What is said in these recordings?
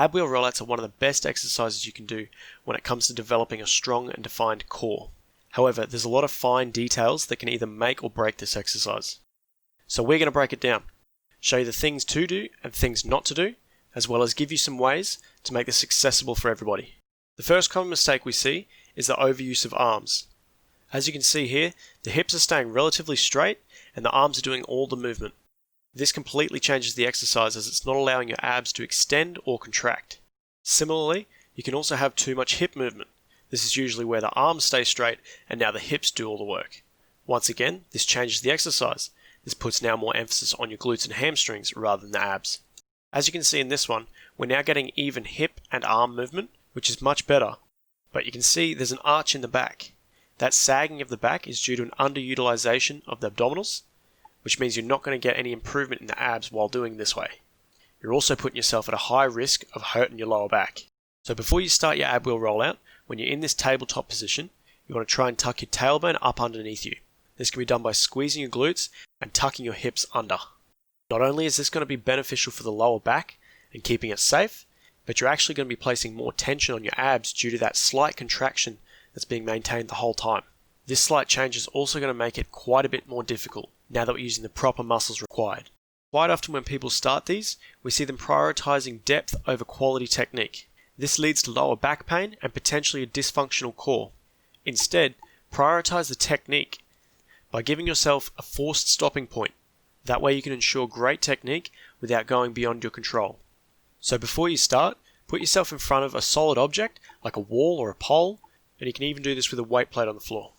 Ab wheel rollouts are one of the best exercises you can do when it comes to developing a strong and defined core. However, there's a lot of fine details that can either make or break this exercise. So we're going to break it down, show you the things to do and things not to do, as well as give you some ways to make this accessible for everybody. The first common mistake we see is the overuse of arms. As you can see here, the hips are staying relatively straight and the arms are doing all the movement. This completely changes the exercise as it's not allowing your abs to extend or contract. Similarly, you can also have too much hip movement. This is usually where the arms stay straight and now the hips do all the work. Once again, this changes the exercise. This puts now more emphasis on your glutes and hamstrings rather than the abs. As you can see in this one, we're now getting even hip and arm movement, which is much better. But you can see there's an arch in the back. That sagging of the back is due to an underutilization of the abdominals, which means you're not going to get any improvement in the abs while doing this way. You're also putting yourself at a high risk of hurting your lower back. So before you start your ab wheel rollout, when you're in this tabletop position, you want to try and tuck your tailbone up underneath you. This can be done by squeezing your glutes and tucking your hips under. Not only is this going to be beneficial for the lower back and keeping it safe, but you're actually going to be placing more tension on your abs due to that slight contraction that's being maintained the whole time. This slight change is also going to make it quite a bit more difficult now that we're using the proper muscles required. Quite often when people start these, we see them prioritizing depth over quality technique. This leads to lower back pain and potentially a dysfunctional core. Instead, prioritize the technique by giving yourself a forced stopping point. That way you can ensure great technique without going beyond your control. So before you start, put yourself in front of a solid object like a wall or a pole, and you can even do this with a weight plate on the floor.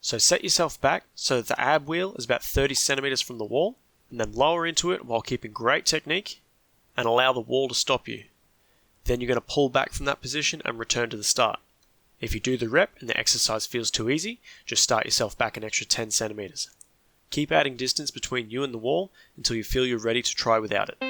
So set yourself back so that the ab wheel is about 30 centimeters from the wall, and then lower into it while keeping great technique and allow the wall to stop you. Then you're going to pull back from that position and return to the start. If you do the rep and the exercise feels too easy, just start yourself back an extra 10 centimeters. Keep adding distance between you and the wall until you feel you're ready to try without it.